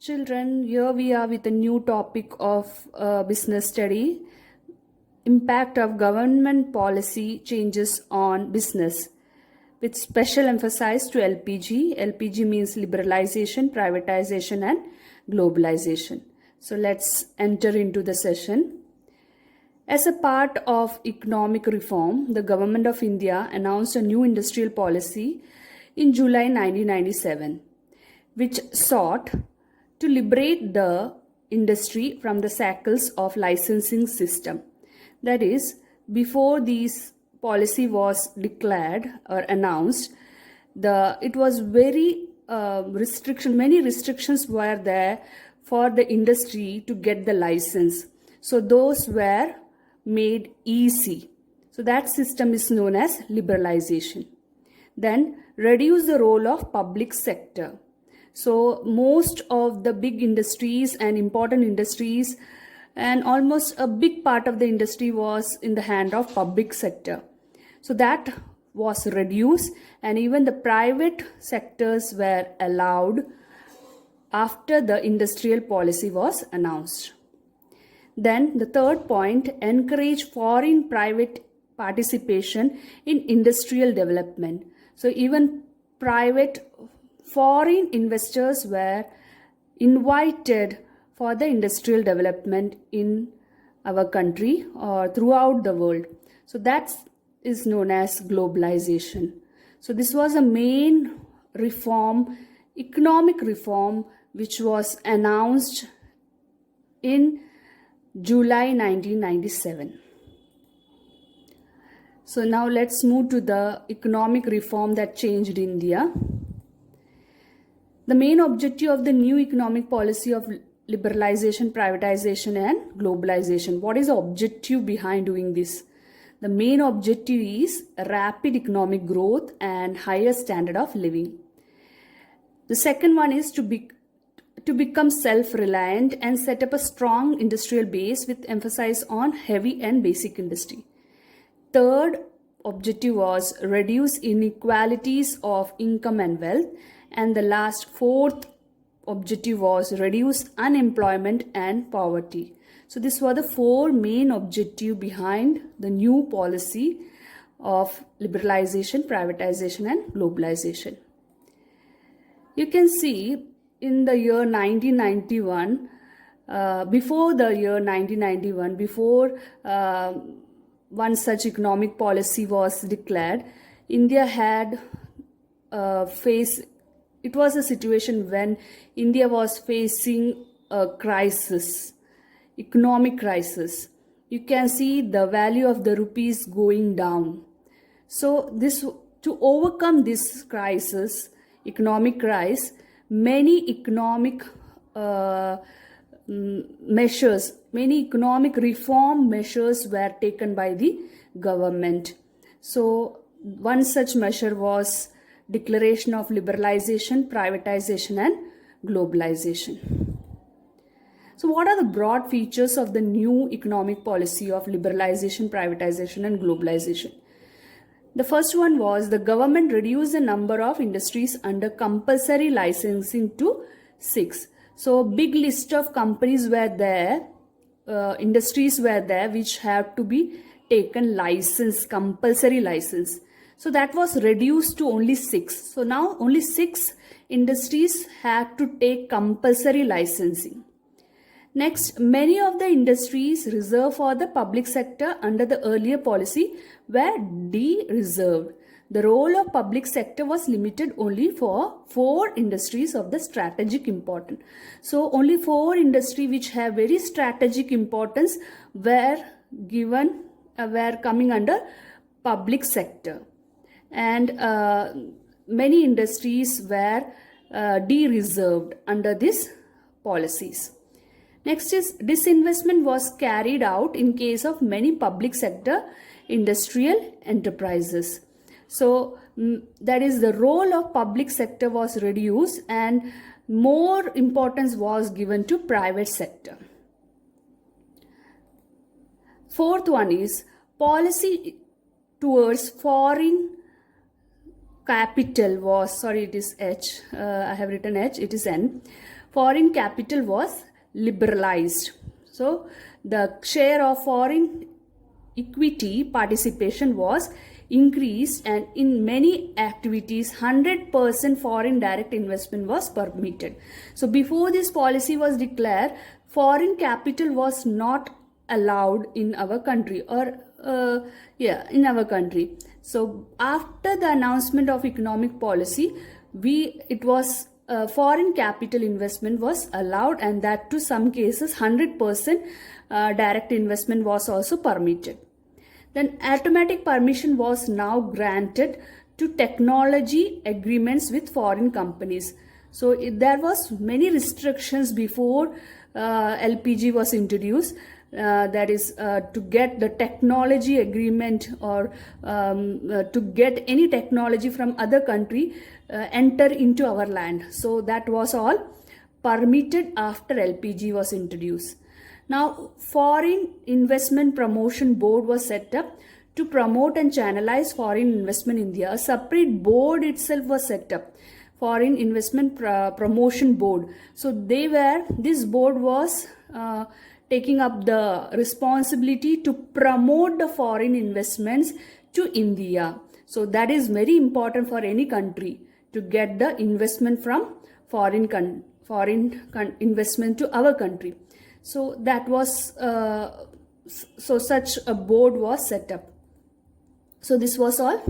Children, here we are with a new topic of business study, impact of government policy changes on business, with special emphasis to LPG. LPG means liberalization, privatization and globalization. So let's enter into the session. As a part of economic reform, the Government of India announced a new industrial policy in July 1997, which sought to liberate the industry from the shackles of licensing system. That is, before this policy was declared or announced, it was very many restrictions were there for the industry to get the license. So those were made easy. So that system is known as liberalization. Then reduce the role of public sector. So most of the big industries and important industries and almost a big part of the industry was in the hand of public sector. So that was reduced, and even the private sectors were allowed after the industrial policy was announced. Then the third point, encourage foreign private participation in industrial development. So even foreign investors were invited for the industrial development in our country or throughout the world. So that is known as globalization. So this was a main reform, economic reform, which was announced in July 1997. So now let's move to the economic reform that changed India. The main objective of the new economic policy of liberalization, privatization and globalization. What is the objective behind doing this? The main objective is rapid economic growth and higher standard of living. The second one is to become self-reliant and set up a strong industrial base with emphasis on heavy and basic industry. Third objective was reduce inequalities of income and wealth. And the fourth objective was reduce unemployment and poverty. So these were the four main objectives behind the new policy of liberalization, privatization and globalization. You can see in the year 1991, before the year 1991, before one such economic policy was declared, India had it was a situation when India was facing a crisis, economic crisis. You can see the value of the rupees going down. So to overcome this crisis, economic crisis, many economic measures, many economic reform measures were taken by the government. So one such measure was declaration of liberalization, privatization and globalization. So what are the broad features of the new economic policy of liberalization, privatization and globalization? The first one was the government reduced the number of industries under compulsory licensing to 6. So big list of companies were there, industries were there which have to be taken license, compulsory license. So that was reduced to only 6. So now only 6 industries had to take compulsory licensing. Next, many of the industries reserved for the public sector under the earlier policy were de-reserved. The role of public sector was limited only for 4 industries of the strategic importance. So only 4 industries which have very strategic importance were coming under public sector. And many industries were de-reserved under these policies. Next is disinvestment was carried out in case of many public sector industrial enterprises. So that is, the role of public sector was reduced and more importance was given to private sector. Fourth one is policy towards foreign capital was, sorry, it is H, I have written H, it is N. foreign capital was liberalized. So the share of foreign equity participation was increased, and in many activities 100% foreign direct investment was permitted. So before this policy was declared, foreign capital was not allowed in our country, or in our country. So after the announcement of economic policy, it was foreign capital investment was allowed, and that to some cases 100% direct investment was also permitted. Then automatic permission was now granted to technology agreements with foreign companies. So there was many restrictions before LPG was introduced. That is to get the technology agreement, or to get any technology from other country enter into our land. So that was all permitted after LPG was introduced. Now, Foreign Investment Promotion Board was set up to promote and channelize foreign investment in India. A separate board itself was set up, Foreign Investment Promotion Board. So this board was taking up the responsibility to promote the foreign investments to India. So that is very important for any country, to get the investment from foreign investment to our country. So that was such a board was set up. So this was all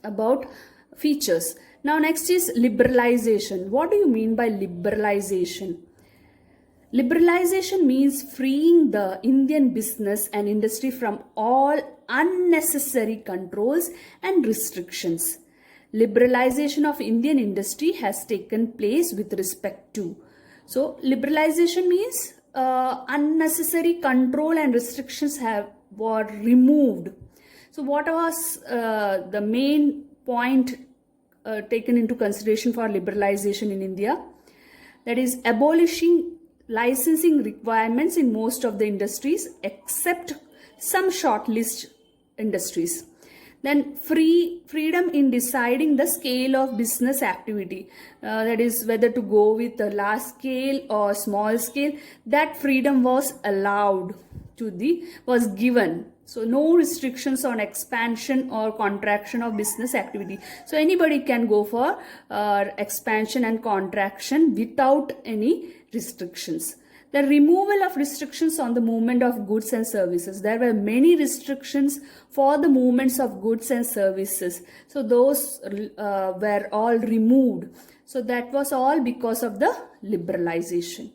about features. Now next is liberalization. What do you mean by liberalization? Liberalization means freeing the Indian business and industry from all unnecessary controls and restrictions. Liberalization of Indian industry has taken place with respect to. So liberalization means unnecessary control and restrictions were removed. So what was the main point taken into consideration for liberalization in India? That is abolishing licensing requirements in most of the industries except some shortlist industries. Then freedom in deciding the scale of business activity, that is whether to go with a large scale or small scale, that freedom was given. So no restrictions on expansion or contraction of business activity. So anybody can go for expansion and contraction without any restrictions. The removal of restrictions on the movement of goods and services. There were many restrictions for the movements of goods and services. So those were all removed. So that was all because of the liberalization.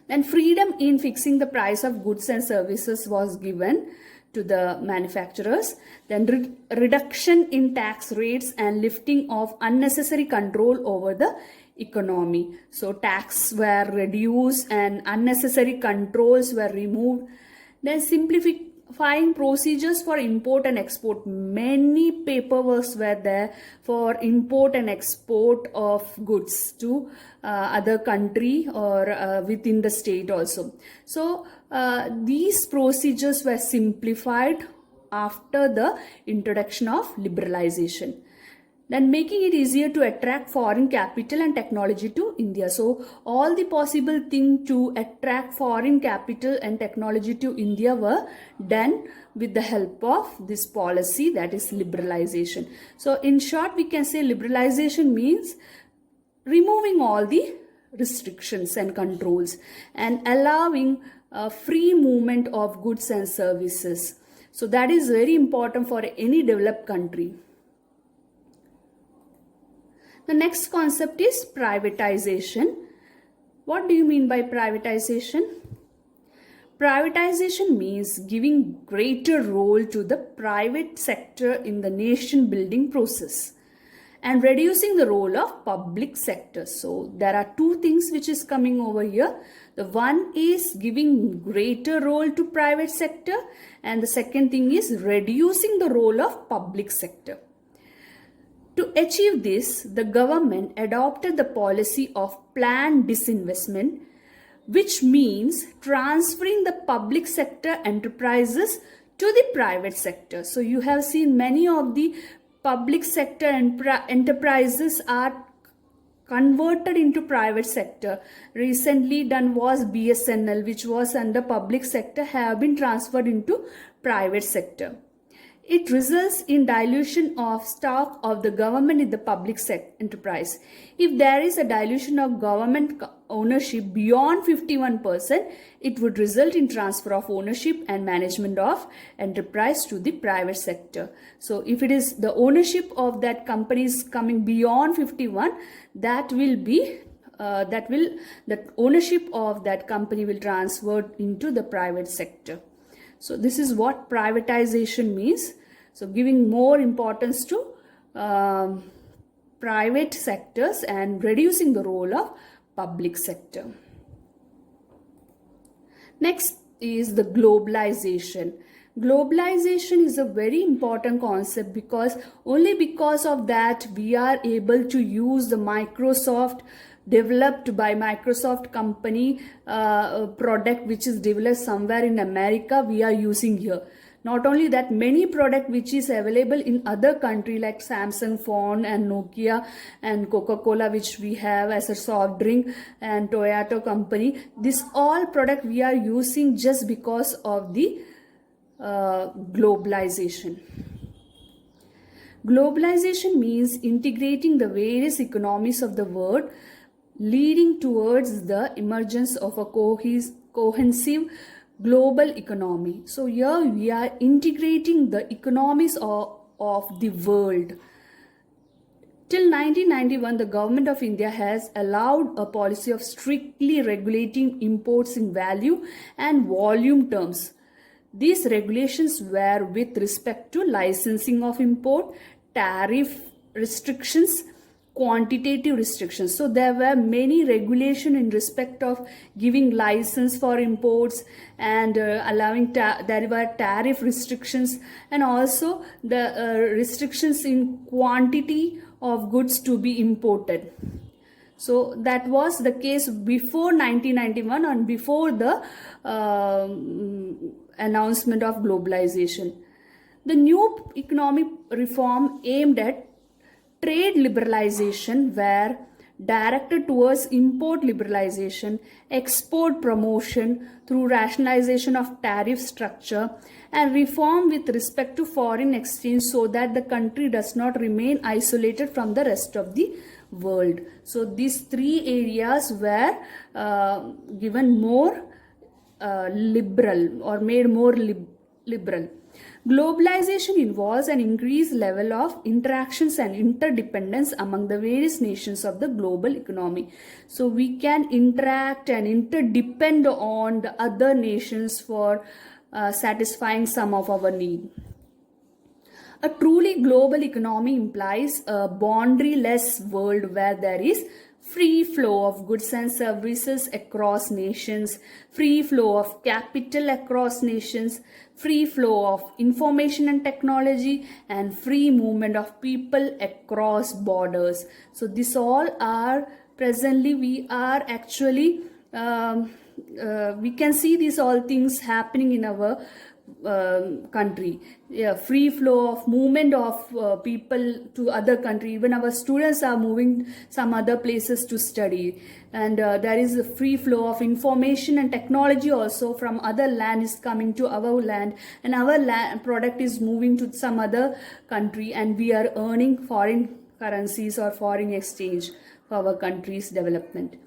Then freedom in fixing the price of goods and services was given to the manufacturers. Then reduction in tax rates and lifting of unnecessary control over the economy. So tax were reduced and unnecessary controls were removed. Then simplifying procedures for import and export. Many paperwork were there for import and export of goods to other country or within the state also. So these procedures were simplified after the introduction of liberalization. Then making it easier to attract foreign capital and technology to India. So all the possible things to attract foreign capital and technology to India were done with the help of this policy, that is liberalization. So in short, we can say liberalization means removing all the restrictions and controls and allowing free movement of goods and services. So that is very important for any developed country. The next concept is privatization. What do you mean by privatization? Privatization means giving greater role to the private sector in the nation building process and reducing the role of public sector. So there are two things which is coming over here. The one is giving greater role to private sector, and the second thing is reducing the role of public sector. To achieve this, the government adopted the policy of planned disinvestment, which means transferring the public sector enterprises to the private sector. So you have seen many of the public sector enterprises are converted into private sector. Recently done was BSNL, which was under public sector, have been transferred into private sector. It results in dilution of stock of the government in the public enterprise. If there is a dilution of government ownership beyond 51%, it would result in transfer of ownership and management of enterprise to the private sector. So if it is the ownership of that company is coming beyond 51, that ownership of that company will transfer into the private sector. So this is what privatization means. So giving more importance to private sectors and reducing the role of public sector. Next is the globalization. Globalization is a very important concept because only because of that we are able to use the Microsoft developed by Microsoft company product which is developed somewhere in America we are using here. Not only that, many product which is available in other country like Samsung phone and Nokia and Coca-Cola which we have as a soft drink and Toyota company, this all product we are using just because of the globalization. Globalization means integrating the various economies of the world, leading towards the emergence of a cohesive global economy. So here we are integrating the economies of the world. Till 1991, the government of India has allowed a policy of strictly regulating imports in value and volume terms. These regulations were with respect to licensing of import, tariff restrictions, quantitative restrictions. So there were many regulations in respect of giving license for imports and allowing there were tariff restrictions and also the restrictions in quantity of goods to be imported. So that was the case before 1991 and before the announcement of globalization. The new economic reform aimed at trade liberalization were directed towards import liberalization, export promotion through rationalization of tariff structure, and reform with respect to foreign exchange so that the country does not remain isolated from the rest of the world. So these three areas were given more liberal or made more liberal. Globalization involves an increased level of interactions and interdependence among the various nations of the global economy. So we can interact and interdepend on the other nations for satisfying some of our need. A truly global economy implies a boundary-less world where there is free flow of goods and services across nations, free flow of capital across nations, free flow of information and technology, and free movement of people across borders. So this all are presently we are actually we can see these all things happening in our country. Free flow of movement of people to other country. Even our students are moving some other places to study, and there is a free flow of information and technology also from other land is coming to our land, and our product is moving to some other country, and we are earning foreign currencies or foreign exchange for our country's development.